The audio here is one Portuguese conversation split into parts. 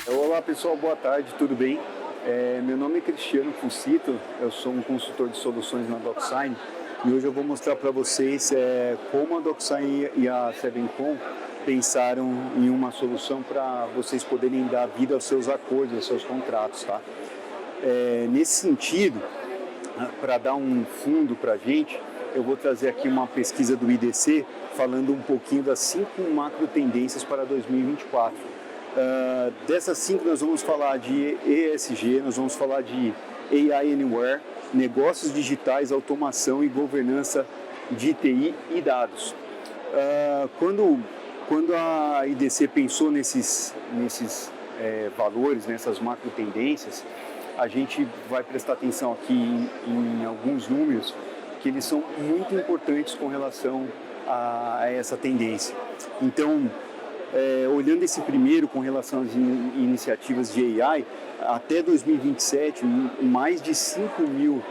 Olá pessoal, boa tarde, tudo bem? Meu nome é Cristiano Fucito, eu sou um consultor de soluções na DocSign e hoje eu vou mostrar para vocês como a DocSign e a Sevencom pensaram em uma solução para vocês poderem dar vida aos seus acordos, aos seus contratos, tá? Nesse sentido, para dar um fundo para a gente, eu vou trazer aqui uma pesquisa do IDC falando um pouquinho das 5 macro tendências para 2024. Dessas 5 nós vamos falar de ESG, nós vamos falar de AI Anywhere, negócios digitais, automação e governança de TI e dados. Quando a IDC pensou nesses valores, nessas macro tendências, a gente vai prestar atenção aqui em alguns números que eles são muito importantes com relação a essa tendência. Então, olhando esse primeiro com relação às iniciativas de AI, até 2027, mais de 5 mil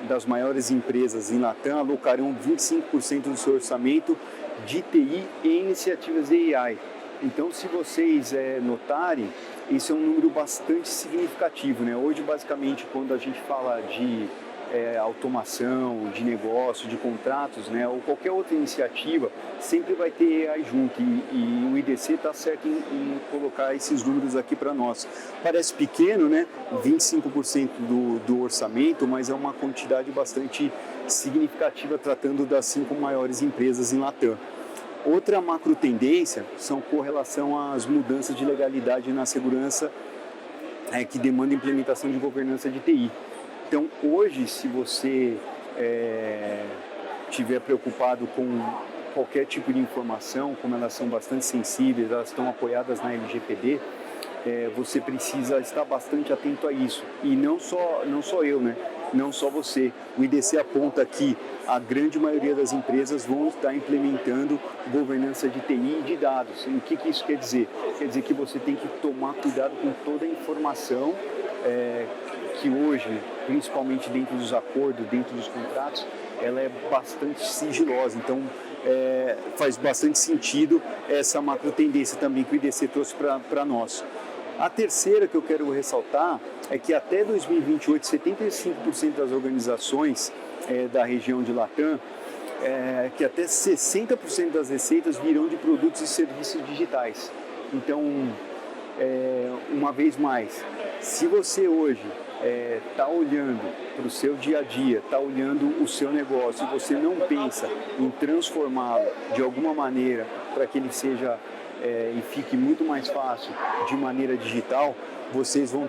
das maiores empresas em Latam alocarão 25% do seu orçamento de TI em iniciativas de AI. Então, se vocês notarem, isso é um número bastante significativo, né? Hoje, basicamente, quando a gente fala de automação, de negócio, de contratos, né, ou qualquer outra iniciativa, sempre vai ter AI junto e o IDC está certo em colocar esses números aqui para nós. Parece pequeno, né, 25% do orçamento, mas é uma quantidade bastante significativa tratando das 5 maiores empresas em Latam. Outra macro tendência são com relação às mudanças de legalidade na segurança que demanda implementação de governança de TI. Então, hoje, se você estiver preocupado com qualquer tipo de informação, como elas são bastante sensíveis, elas estão apoiadas na LGPD, você precisa estar bastante atento a isso. E não só eu, né? Não só você. O IDC aponta que a grande maioria das empresas vão estar implementando governança de TI e de dados. E o que isso quer dizer? Quer dizer que você tem que tomar cuidado com toda a informação que hoje, principalmente dentro dos acordos, dentro dos contratos, ela é bastante sigilosa. Então, faz bastante sentido essa macro tendência também que o IDC trouxe para nós. A terceira que eu quero ressaltar é que até 2028, 75% das organizações da região de Latam, que até 60% das receitas virão de produtos e serviços digitais. Então, uma vez mais, se você hoje está olhando para o seu dia a dia, está olhando o seu negócio e você não pensa em transformá-lo de alguma maneira para que ele seja e fique muito mais fácil de maneira digital, vocês vão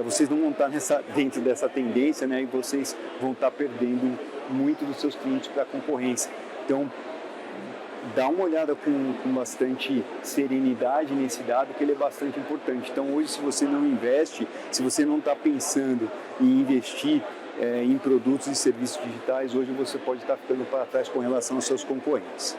vocês não vão estar dentro dessa tendência, né? E vocês vão estar perdendo muito dos seus clientes para a concorrência. Então, dá uma olhada com bastante serenidade nesse dado, que ele é bastante importante. Então, hoje, se você não investe, se você não está pensando em investir em produtos e serviços digitais, hoje você pode estar ficando para trás com relação aos seus concorrentes.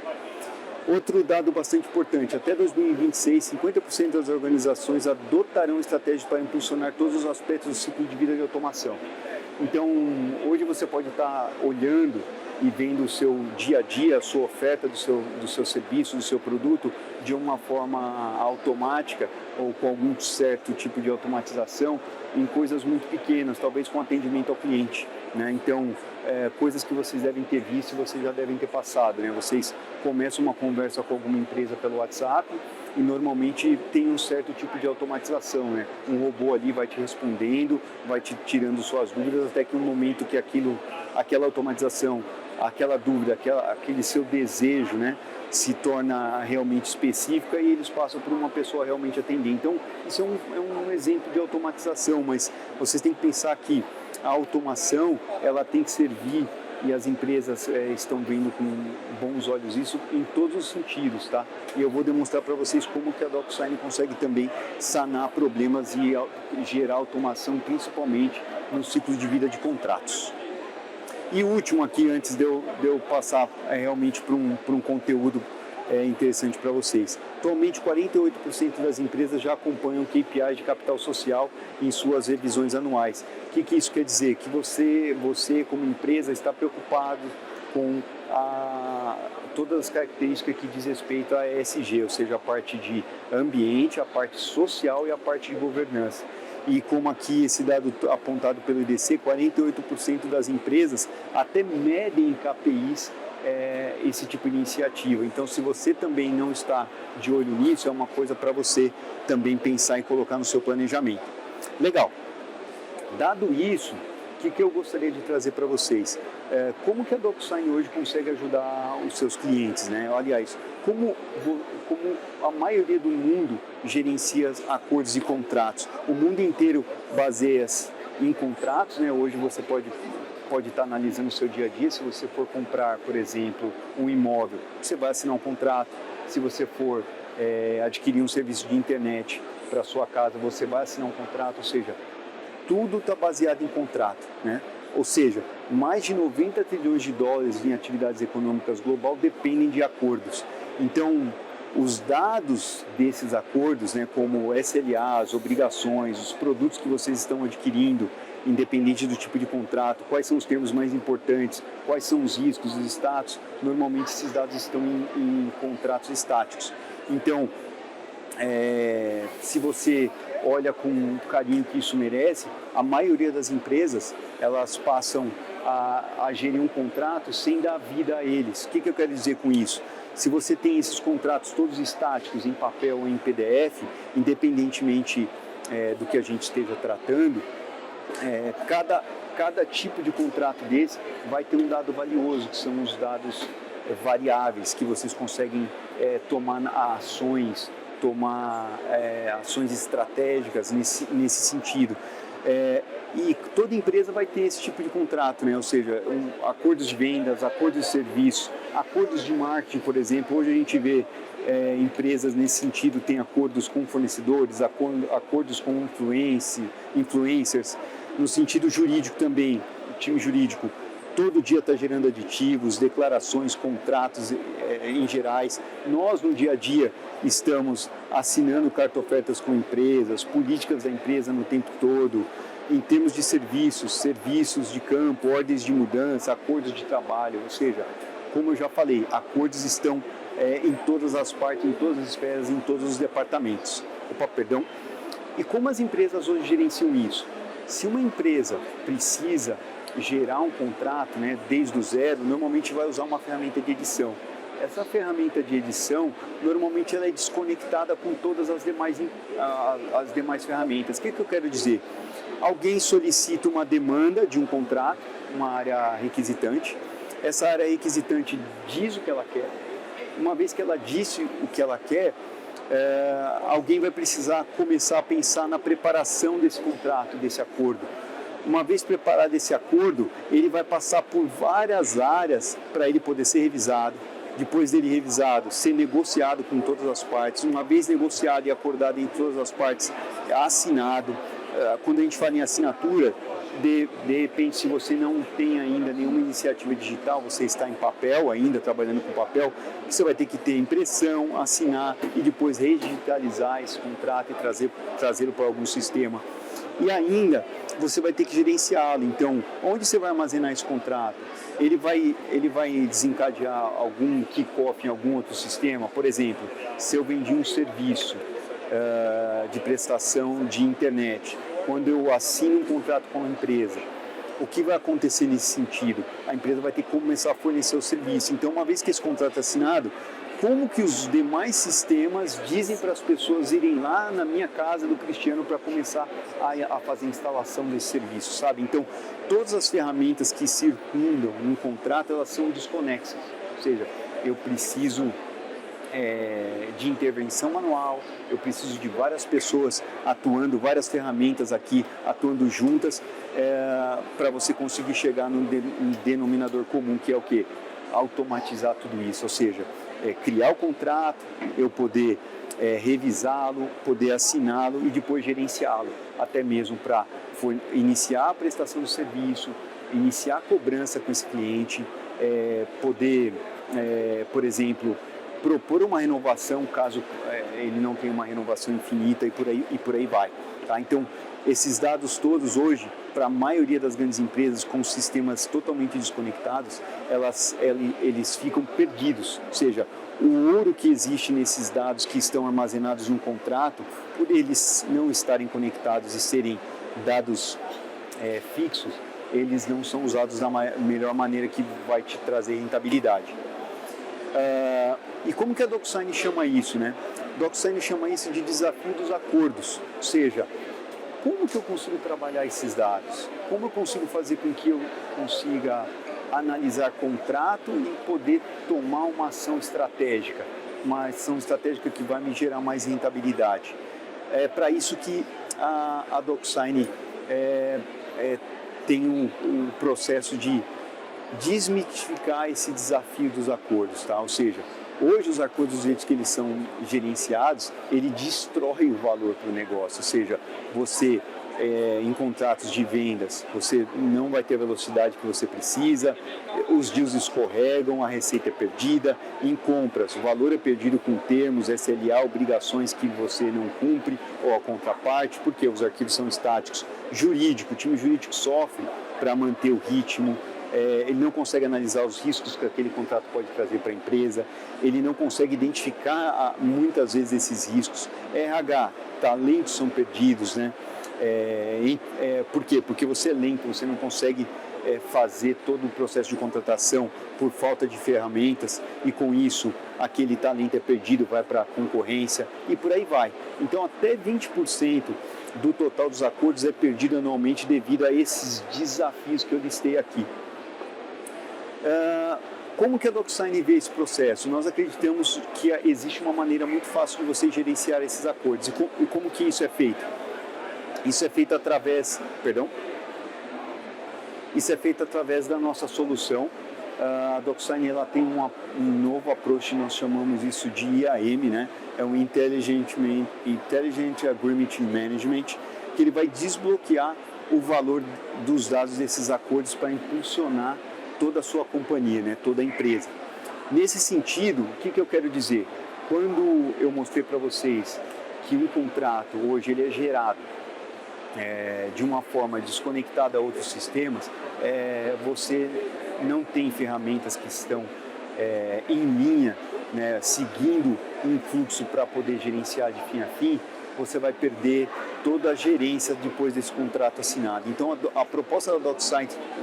Outro dado bastante importante, até 2026, 50% das organizações adotarão estratégias para impulsionar todos os aspectos do ciclo de vida de automação. Então, hoje você pode estar olhando e vendo o seu dia a dia, a sua oferta do seu serviço, do seu produto, de uma forma automática ou com algum certo tipo de automatização em coisas muito pequenas, talvez com atendimento ao cliente, né? Então, coisas que vocês devem ter visto e vocês já devem ter passado, né? Vocês começam uma conversa com alguma empresa pelo WhatsApp e normalmente tem um certo tipo de automatização, né? Um robô ali vai te respondendo, vai te tirando suas dúvidas até que um momento que aquela automatização, aquela dúvida, aquele seu desejo, né, se torna realmente específica e eles passam por uma pessoa realmente atender. Então, isso é um exemplo de automatização, mas vocês têm que pensar que a automação, ela tem que servir, e as empresas estão vendo com bons olhos isso em todos os sentidos, tá? E eu vou demonstrar para vocês como que a DocSign consegue também sanar problemas e gerar automação, principalmente no ciclo de vida de contratos. E o último aqui, antes de eu passar realmente para um conteúdo interessante para vocês. Atualmente, 48% das empresas já acompanham KPIs de capital social em suas revisões anuais. O que isso quer dizer? Que você como empresa, está preocupado com todas as características que diz respeito à ESG, ou seja, a parte de ambiente, a parte social e a parte de governança. E como aqui esse dado apontado pelo IDC, 48% das empresas até medem em KPIs esse tipo de iniciativa. Então, se você também não está de olho nisso, é uma coisa para você também pensar em colocar no seu planejamento. Legal. Dado isso, o que eu gostaria de trazer para vocês? Como que a DocuSign hoje consegue ajudar os seus clientes, né? Aliás, como a maioria do mundo gerencia acordos e contratos? O mundo inteiro baseia-se em contratos, né? Hoje você pode estar analisando o seu dia a dia. Se você for comprar, por exemplo, um imóvel, você vai assinar um contrato. Se você for adquirir um serviço de internet para sua casa, você vai assinar um contrato, ou seja, tudo está baseado em contrato, né? Ou seja, mais de 90 trilhões de dólares em atividades econômicas global dependem de acordos. Então, os dados desses acordos, né, como SLAs, obrigações, os produtos que vocês estão adquirindo, independente do tipo de contrato, quais são os termos mais importantes, quais são os riscos, os status, normalmente esses dados estão em contratos estáticos. Então, se você olha com o carinho que isso merece, a maioria das empresas, elas passam a gerir um contrato sem dar vida a eles. O que eu quero dizer com isso? Se você tem esses contratos todos estáticos, em papel ou em PDF, independentemente do que a gente esteja tratando, cada tipo de contrato desse vai ter um dado valioso, que são os dados variáveis, que vocês conseguem tomar ações, ações estratégicas nesse sentido. E toda empresa vai ter esse tipo de contrato, né? Ou seja, acordos de vendas, acordos de serviço, acordos de marketing, por exemplo. Hoje a gente vê empresas nesse sentido, tem acordos com fornecedores, acordos com influencers, no sentido jurídico também, o time jurídico. Todo dia está gerando aditivos, declarações, contratos em gerais. Nós, no dia a dia, estamos assinando carta-ofertas com empresas, políticas da empresa no tempo todo, em termos de serviços de campo, ordens de mudança, acordos de trabalho. Ou seja, como eu já falei, acordos estão em todas as partes, em todas as esferas, em todos os departamentos. E como as empresas hoje gerenciam isso? Se uma empresa precisa gerar um contrato, né, desde o zero, normalmente vai usar uma ferramenta de edição. Essa ferramenta de edição, normalmente ela é desconectada com todas as demais ferramentas. O que eu quero dizer? Alguém solicita uma demanda de um contrato, uma área requisitante. Essa área requisitante diz o que ela quer. Uma vez que ela disse o que ela quer, alguém vai precisar começar a pensar na preparação desse contrato, desse acordo. Uma vez preparado esse acordo, ele vai passar por várias áreas para ele poder ser revisado. Depois dele revisado, ser negociado com todas as partes. Uma vez negociado e acordado em todas as partes, assinado. Quando a gente fala em assinatura, de repente, se você não tem ainda nenhuma iniciativa digital, você está em papel ainda, trabalhando com papel, você vai ter que ter impressão, assinar e depois redigitalizar esse contrato e trazê-lo para algum sistema. E ainda, você vai ter que gerenciá-lo. Então, onde você vai armazenar esse contrato? Ele vai desencadear algum kickoff em algum outro sistema? Por exemplo, se eu vendi um serviço de prestação de internet, quando eu assino um contrato com a empresa, o que vai acontecer nesse sentido? A empresa vai ter que começar a fornecer o serviço. Então, uma vez que esse contrato é assinado, como que os demais sistemas dizem para as pessoas irem lá na minha casa do Cristiano para começar a fazer a instalação desse serviço, sabe? Então, todas as ferramentas que circundam um contrato, elas são desconexas. Ou seja, eu preciso de intervenção manual, eu preciso de várias pessoas atuando, várias ferramentas aqui atuando juntas para você conseguir chegar num denominador comum, que é o quê? Automatizar tudo isso, ou seja, criar o contrato, eu poder revisá-lo, poder assiná-lo e depois gerenciá-lo, até mesmo para iniciar a prestação do serviço, iniciar a cobrança com esse cliente, poder, por exemplo, propor uma renovação caso ele não tenha uma renovação infinita e por aí vai. Tá? Então, esses dados todos hoje, para a maioria das grandes empresas com sistemas totalmente desconectados, eles ficam perdidos. Ou seja, o ouro que existe nesses dados que estão armazenados num contrato, por eles não estarem conectados e serem dados fixos, eles não são usados da melhor maneira que vai te trazer rentabilidade. E como que a DocSign chama isso, né? DocSign chama isso de desafio dos acordos, ou seja, como que eu consigo trabalhar esses dados? Como eu consigo fazer com que eu consiga analisar contrato e poder tomar uma ação estratégica que vai me gerar mais rentabilidade? É para isso que a DocSign tem um processo de desmitificar esse desafio dos acordos, tá? Ou seja, hoje os acordos do jeito que eles são gerenciados, ele destrói o valor para o negócio, ou seja, você em contratos de vendas, você não vai ter a velocidade que você precisa, os deals escorregam, a receita é perdida. Em compras, o valor é perdido com termos, SLA, obrigações que você não cumpre, ou a contraparte, porque os arquivos são estáticos. Jurídico, o time jurídico sofre para manter o ritmo, ele não consegue analisar os riscos que aquele contrato pode trazer para a empresa, ele não consegue identificar muitas vezes esses riscos. RH, talentos são perdidos, né? Por quê? Porque você é lento, você não consegue fazer todo o processo de contratação por falta de ferramentas e com isso aquele talento é perdido, vai para a concorrência e por aí vai. Então até 20% do total dos acordos é perdido anualmente devido a esses desafios que eu listei aqui. Como que a DocSign vê esse processo? Nós acreditamos que existe uma maneira muito fácil de você gerenciar esses acordos. E como que isso é feito? Isso é feito através da nossa solução. A DocSign ela tem um novo approach, nós chamamos isso de IAM, né? É um Intelligent Agreement Management, que ele vai desbloquear o valor dos dados desses acordos para impulsionar toda a sua companhia, né? Toda a empresa. Nesse sentido, o que eu quero dizer? Quando eu mostrei para vocês que um contrato hoje ele é gerado de uma forma desconectada a outros sistemas, você não tem ferramentas que estão em linha, né, seguindo um fluxo para poder gerenciar de fim a fim, você vai perder toda a gerência depois desse contrato assinado. Então a proposta da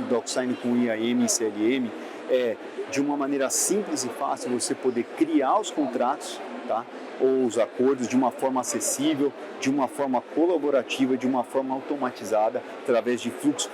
DocSign com IAM e CLM é, de uma maneira simples e fácil, você poder criar os contratos, tá? Ou os acordos de uma forma acessível, de uma forma colaborativa, de uma forma automatizada, através de fluxos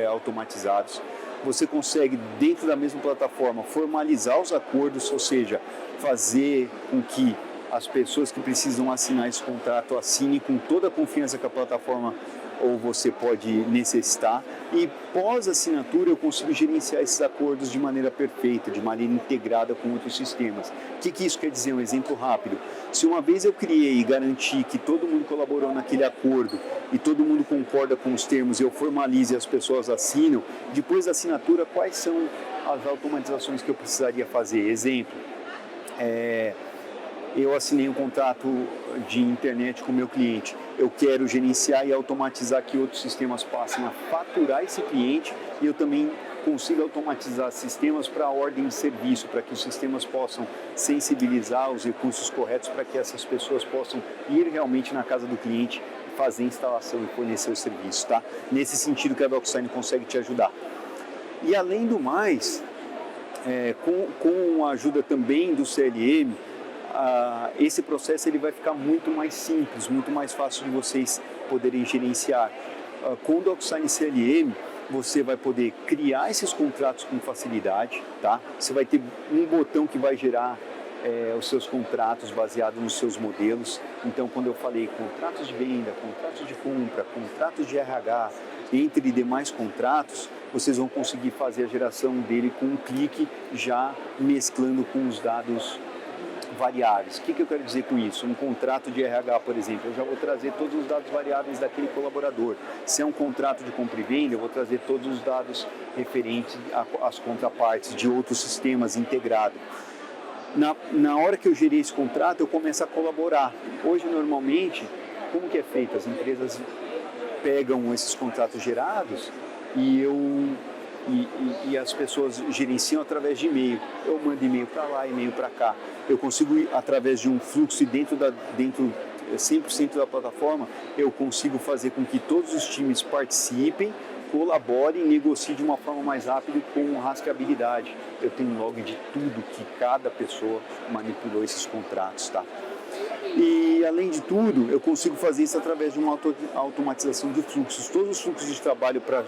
automatizados. Você consegue, dentro da mesma plataforma, formalizar os acordos, ou seja, fazer com que as pessoas que precisam assinar esse contrato assinem com toda a confiança que a plataforma ou você pode necessitar, e pós-assinatura eu consigo gerenciar esses acordos de maneira perfeita, de maneira integrada com outros sistemas. O que isso quer dizer? Um exemplo rápido. Se uma vez eu criei e garanti que todo mundo colaborou naquele acordo e todo mundo concorda com os termos, eu formalizo e as pessoas assinam, depois da assinatura, quais são as automatizações que eu precisaria fazer? Exemplo, eu assinei um contrato de internet com o meu cliente. Eu quero gerenciar e automatizar que outros sistemas passem a faturar esse cliente, e eu também consigo automatizar sistemas para a ordem de serviço, para que os sistemas possam sensibilizar os recursos corretos para que essas pessoas possam ir realmente na casa do cliente, fazer a instalação e fornecer o serviço, tá? Nesse sentido que a DocSign consegue te ajudar. E além do mais, com a ajuda também do CLM, esse processo ele vai ficar muito mais simples, muito mais fácil de vocês poderem gerenciar. Com o DocSign CLM, você vai poder criar esses contratos com facilidade, tá? Você vai ter um botão que vai gerar os seus contratos baseados nos seus modelos. Então, quando eu falei contratos de venda, contratos de compra, contratos de RH, entre demais contratos, vocês vão conseguir fazer a geração dele com um clique, já mesclando com os dados variáveis. O que eu quero dizer com isso? Um contrato de RH, por exemplo, eu já vou trazer todos os dados variáveis daquele colaborador. Se é um contrato de compra e venda, eu vou trazer todos os dados referentes às contrapartes de outros sistemas integrados. Na hora que eu gerei esse contrato, eu começo a colaborar. Hoje, normalmente, como que é feito? As empresas pegam esses contratos gerados e as pessoas gerenciam através de e-mail. Eu mando e-mail para lá, e-mail para cá. Eu consigo, através de um fluxo dentro 100% da plataforma, eu consigo fazer com que todos os times participem, colaborem e negociem de uma forma mais rápida com rastreabilidade. Eu tenho log de tudo que cada pessoa manipulou esses contratos, tá? E, além de tudo, eu consigo fazer isso através de uma automatização de fluxos. Todos os fluxos de trabalho para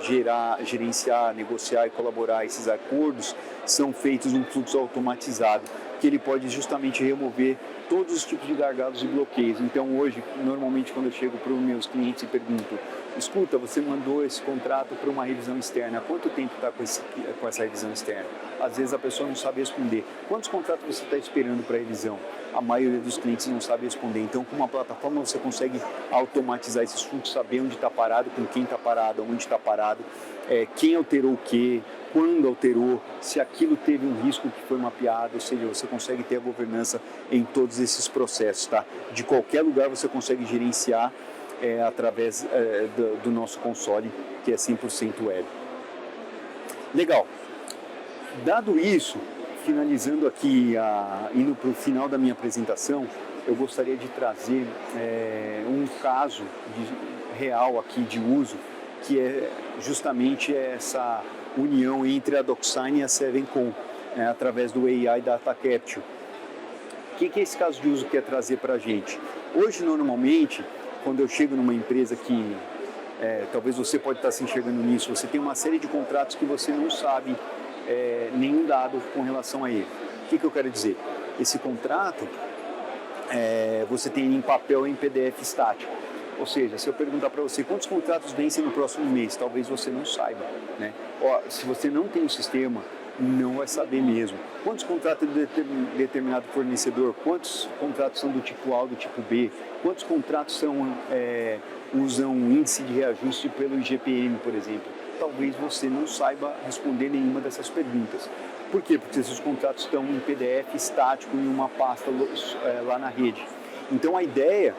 gerenciar, negociar e colaborar esses acordos são feitos num fluxo automatizado, que ele pode justamente remover todos os tipos de gargalos e bloqueios. Então, hoje, normalmente, quando eu chego para os meus clientes e pergunto: escuta, você mandou esse contrato para uma revisão externa, há quanto tempo está com essa revisão externa? Às vezes a pessoa não sabe responder. Quantos contratos você está esperando para revisão? A maioria dos clientes não sabe responder. Então, com uma plataforma, você consegue automatizar esses fluxos, saber onde está parado, com quem está parado, onde está parado, quem alterou o quê, quando alterou, se aquilo teve um risco que foi mapeado, ou seja, você consegue ter a governança em todos esses processos, tá? De qualquer lugar você consegue gerenciar através do nosso console, que é 100% web. Legal. Dado isso, finalizando aqui, indo para o final da minha apresentação, eu gostaria de trazer um caso real aqui de uso, que é justamente essa união entre a DocSign e a 7Com, através do AI Data Capture. O que esse caso de uso quer trazer para a gente? Hoje, normalmente, quando eu chego numa empresa que, talvez você pode estar se enxergando nisso, você tem uma série de contratos que você não sabe nenhum dado com relação a ele. O que eu quero dizer? Esse contrato, você tem em papel e em PDF estático. Ou seja, se eu perguntar para você quantos contratos vencem no próximo mês, talvez você não saiba, né? Se você não tem um sistema, não vai saber mesmo. Quantos contratos de determinado fornecedor, quantos contratos são do tipo A ou do tipo B, quantos contratos usam índice de reajuste pelo IGPM, por exemplo. Talvez você não saiba responder nenhuma dessas perguntas. Por quê? Porque esses contratos estão em PDF estático em uma pasta lá na rede. Então a ideia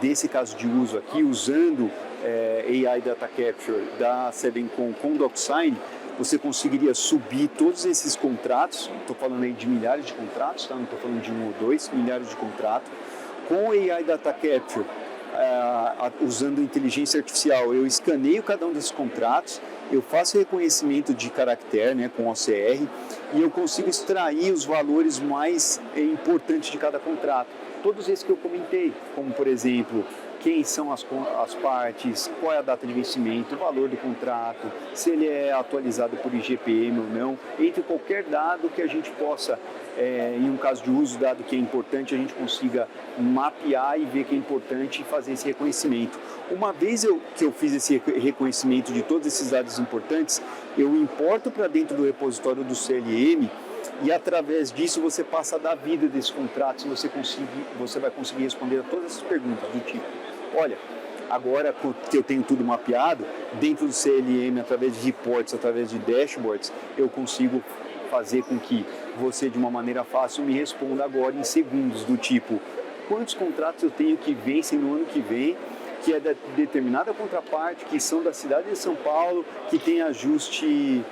desse caso de uso aqui, usando AI Data Capture da 7Com com DocSign, você conseguiria subir todos esses contratos, estou falando aí de milhares de contratos, tá? Não estou falando de um ou dois, milhares de contratos, com AI Data Capture, usando inteligência artificial, eu escaneio cada um desses contratos, eu faço reconhecimento de caractere, né, com OCR, e eu consigo extrair os valores mais importantes de cada contrato. Todos esses que eu comentei, como por exemplo, quem são as partes, qual é a data de vencimento, o valor do contrato, se ele é atualizado por IGPM ou não, entre qualquer dado que a gente possa, em um caso de uso, dado que é importante, a gente consiga mapear e ver que é importante e fazer esse reconhecimento. Uma vez que eu fiz esse reconhecimento de todos esses dados importantes, eu importo para dentro do repositório do CLM, e através disso você passa a dar vida desses contratos e você vai conseguir responder a todas essas perguntas do tipo: olha, agora que eu tenho tudo mapeado, dentro do CLM, através de reports, através de dashboards, eu consigo fazer com que você, de uma maneira fácil, me responda agora em segundos, do tipo: quantos contratos eu tenho que vencem no ano que vem, que é da determinada contraparte, que são da cidade de São Paulo, que tem ajuste,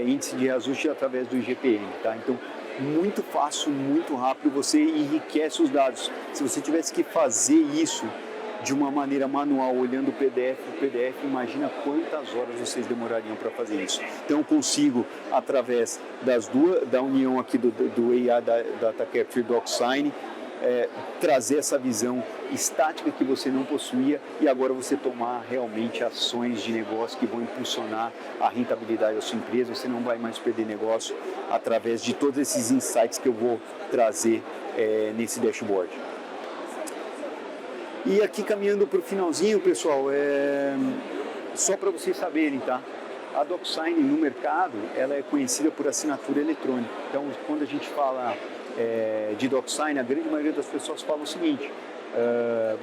índice de reajuste através do IGPM, tá? Então, muito fácil, muito rápido, você enriquece os dados. Se você tivesse que fazer isso de uma maneira manual, olhando o PDF, imagina quantas horas vocês demorariam para fazer isso. Então, eu consigo, através da união aqui do AI Data Capture DocSign, trazer essa visão estática que você não possuía e agora você tomar realmente ações de negócio que vão impulsionar a rentabilidade da sua empresa. Você não vai mais perder negócio através de todos esses insights que eu vou trazer nesse dashboard. E aqui, caminhando para o finalzinho, pessoal, só para vocês saberem, tá? A DocSign no mercado, ela é conhecida por assinatura eletrônica. Então, quando a gente fala de DocSign, a grande maioria das pessoas fala o seguinte: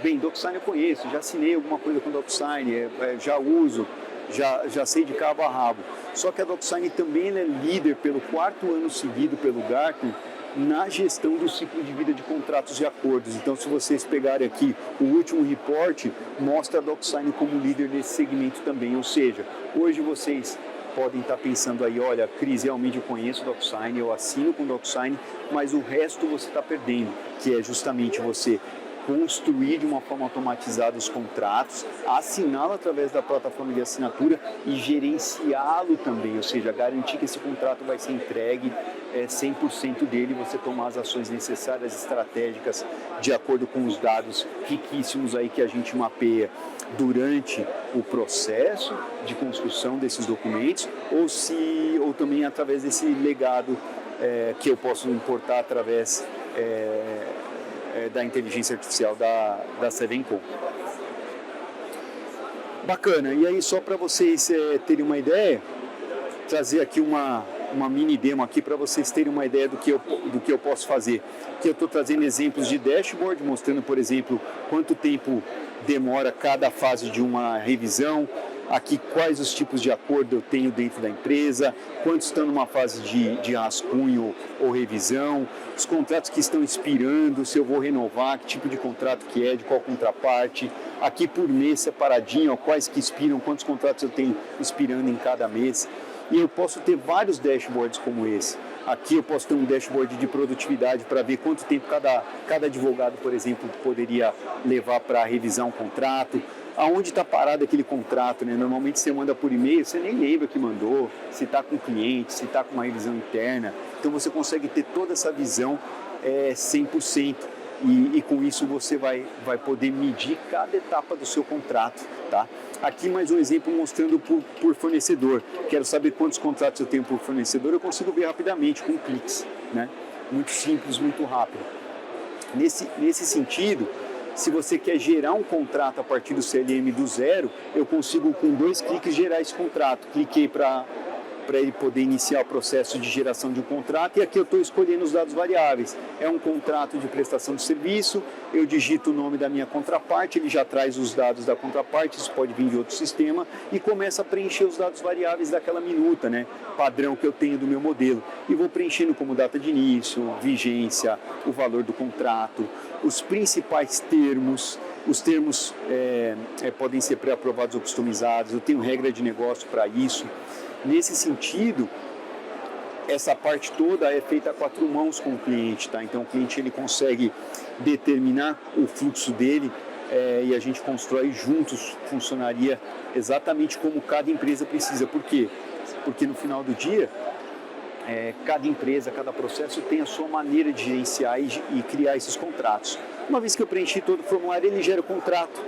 bem, DocSign eu conheço, já assinei alguma coisa com DocSign, já uso, já sei de cabo a rabo. Só que a DocSign também é líder pelo 4º ano seguido pelo Gartner na gestão do ciclo de vida de contratos e acordos. Então, se vocês pegarem aqui o último report, mostra a DocSign como líder nesse segmento também. Ou seja, hoje vocês podem estar pensando aí, olha, Cris, realmente eu conheço o DocSign, eu assino com o DocSign, mas o resto você está perdendo, que é justamente você construir de uma forma automatizada os contratos, assiná-lo através da plataforma de assinatura e gerenciá-lo também, ou seja, garantir que esse contrato vai ser entregue 100% dele, você tomar as ações necessárias, estratégicas, de acordo com os dados riquíssimos aí que a gente mapeia durante o processo de construção desses documentos, ou também através desse legado que eu posso importar através da inteligência artificial da Sevencom. Bacana, e aí só para vocês terem uma ideia, trazer aqui uma mini demo aqui para vocês terem uma ideia do que eu posso fazer. Aqui eu estou trazendo exemplos de dashboard, mostrando, por exemplo, quanto tempo demora cada fase de uma revisão, aqui quais os tipos de acordo eu tenho dentro da empresa, quantos estão numa fase de rascunho ou revisão, os contratos que estão expirando, se eu vou renovar, que tipo de contrato que é, de qual contraparte, aqui por mês separadinho, ó, quais que expiram, quantos contratos eu tenho expirando em cada mês. E eu posso ter vários dashboards como esse. Aqui eu posso ter um dashboard de produtividade para ver quanto tempo cada advogado, por exemplo, poderia levar para revisar um contrato, aonde está parado aquele contrato, né? Normalmente você manda por e-mail, você nem lembra que mandou, se está com o cliente, se está com uma revisão interna. Então você consegue ter toda essa visão 100%. E com isso você vai poder medir cada etapa do seu contrato, tá? Aqui mais um exemplo mostrando por fornecedor. Quero saber quantos contratos eu tenho por fornecedor, eu consigo ver rapidamente com cliques, né? Muito simples, muito rápido. Nesse sentido, se você quer gerar um contrato a partir do CLM do zero, eu consigo com 2 cliques gerar esse contrato. Cliquei para ele poder iniciar o processo de geração de um contrato, e aqui eu estou escolhendo os dados variáveis. É um contrato de prestação de serviço, eu digito o nome da minha contraparte, ele já traz os dados da contraparte, isso pode vir de outro sistema, e começa a preencher os dados variáveis daquela minuta, né, padrão que eu tenho do meu modelo. E vou preenchendo como data de início, vigência, o valor do contrato, os principais termos. Os termos podem ser pré-aprovados ou customizados, eu tenho regra de negócio para isso. Nesse sentido, essa parte toda é feita a 4 mãos com o cliente, tá? Então o cliente ele consegue determinar o fluxo dele e a gente constrói juntos, funcionaria exatamente como cada empresa precisa. Por quê? Porque no final do dia, cada empresa, cada processo tem a sua maneira de gerenciar e criar esses contratos. Uma vez que eu preenchi todo o formulário, ele gera o contrato.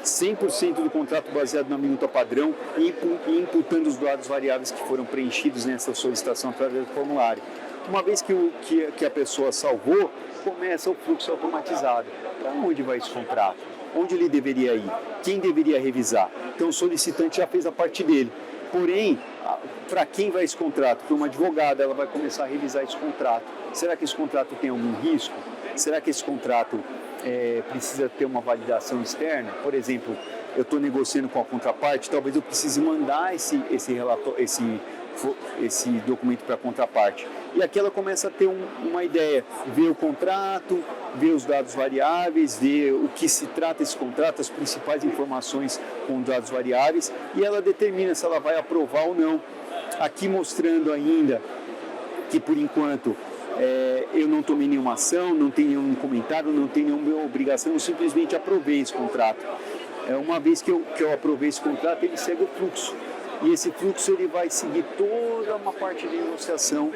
100% do contrato baseado na minuta padrão e imputando os dados variáveis que foram preenchidos nessa solicitação através do formulário. Uma vez que a pessoa salvou, começa o fluxo automatizado. Para onde vai esse contrato? Onde ele deveria ir? Quem deveria revisar? Então o solicitante já fez a parte dele. Porém, para quem vai esse contrato? Para uma advogada, ela vai começar a revisar esse contrato. Será que esse contrato tem algum risco? Será que esse contrato precisa ter uma validação externa? Por exemplo, eu estou negociando com a contraparte, talvez eu precise mandar esse documento para a contraparte. E aqui ela começa a ter uma ideia, ver o contrato, ver os dados variáveis, ver o que se trata esse contrato, as principais informações com dados variáveis, e ela determina se ela vai aprovar ou não. Aqui mostrando ainda que por enquanto eu não tomei nenhuma ação, não tenho nenhum comentário, não tenho nenhuma obrigação, eu simplesmente aprovei esse contrato. Uma vez que eu aprovei esse contrato, ele segue o fluxo. E esse fluxo ele vai seguir toda uma parte de negociação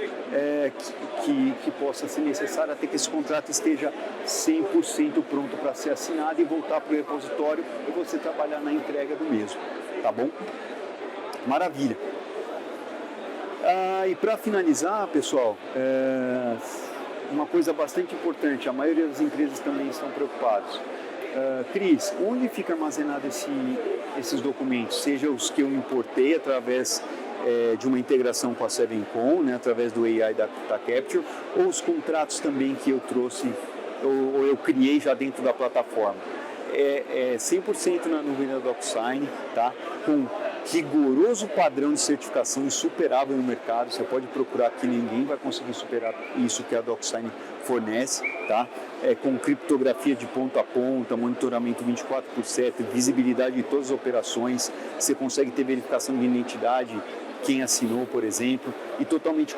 que possa ser necessária até que esse contrato esteja 100% pronto para ser assinado e voltar para o repositório e você trabalhar na entrega do mesmo. Tá bom? Maravilha! E para finalizar, pessoal, uma coisa bastante importante, a maioria das empresas também estão preocupadas. Cris, onde fica armazenado esses documentos? Seja os que eu importei através de uma integração com a Sevencom, né, através do AI da Capture, ou os contratos também que eu trouxe, ou eu criei já dentro da plataforma. 100% na nuvem da DocSign, tá? Com rigoroso padrão de certificação insuperável no mercado. Você pode procurar que ninguém vai conseguir superar isso que a DocuSign fornece, tá? Com criptografia de ponta a ponta, monitoramento 24/7, visibilidade de todas as operações. Você consegue ter verificação de identidade, quem assinou, por exemplo, e totalmente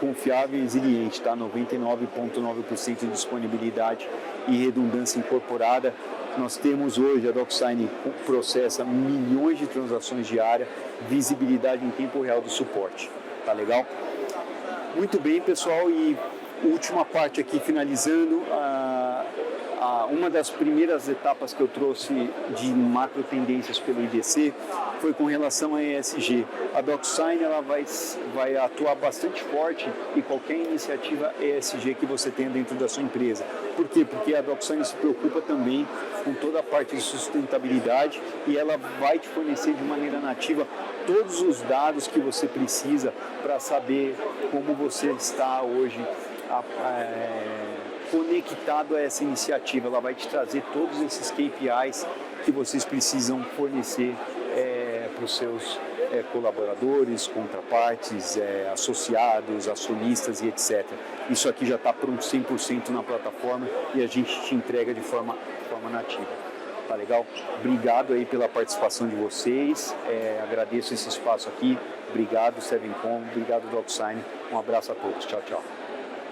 confiável e resiliente, tá? 99,9% de disponibilidade e redundância incorporada. Nós temos hoje, a DocuSign processa milhões de transações diárias, visibilidade em tempo real do suporte, tá legal? Muito bem, pessoal, e última parte aqui, finalizando, uma das primeiras etapas que eu trouxe de macro tendências pelo IDC foi com relação a ESG. A DocuSign ela vai atuar bastante forte em qualquer iniciativa ESG que você tenha dentro da sua empresa. Por quê? Porque a DocuSign se preocupa também com toda a parte de sustentabilidade e ela vai te fornecer de maneira nativa todos os dados que você precisa para saber como você está hoje conectado a essa iniciativa. Ela vai te trazer todos esses KPIs que vocês precisam fornecer para os seus colaboradores, contrapartes, associados, acionistas e etc. Isso aqui já está pronto 100% na plataforma e a gente te entrega de forma nativa. Tá legal? Obrigado aí pela participação de vocês, agradeço esse espaço aqui, obrigado Sevencom, obrigado DocuSign, um abraço a todos, tchau, tchau.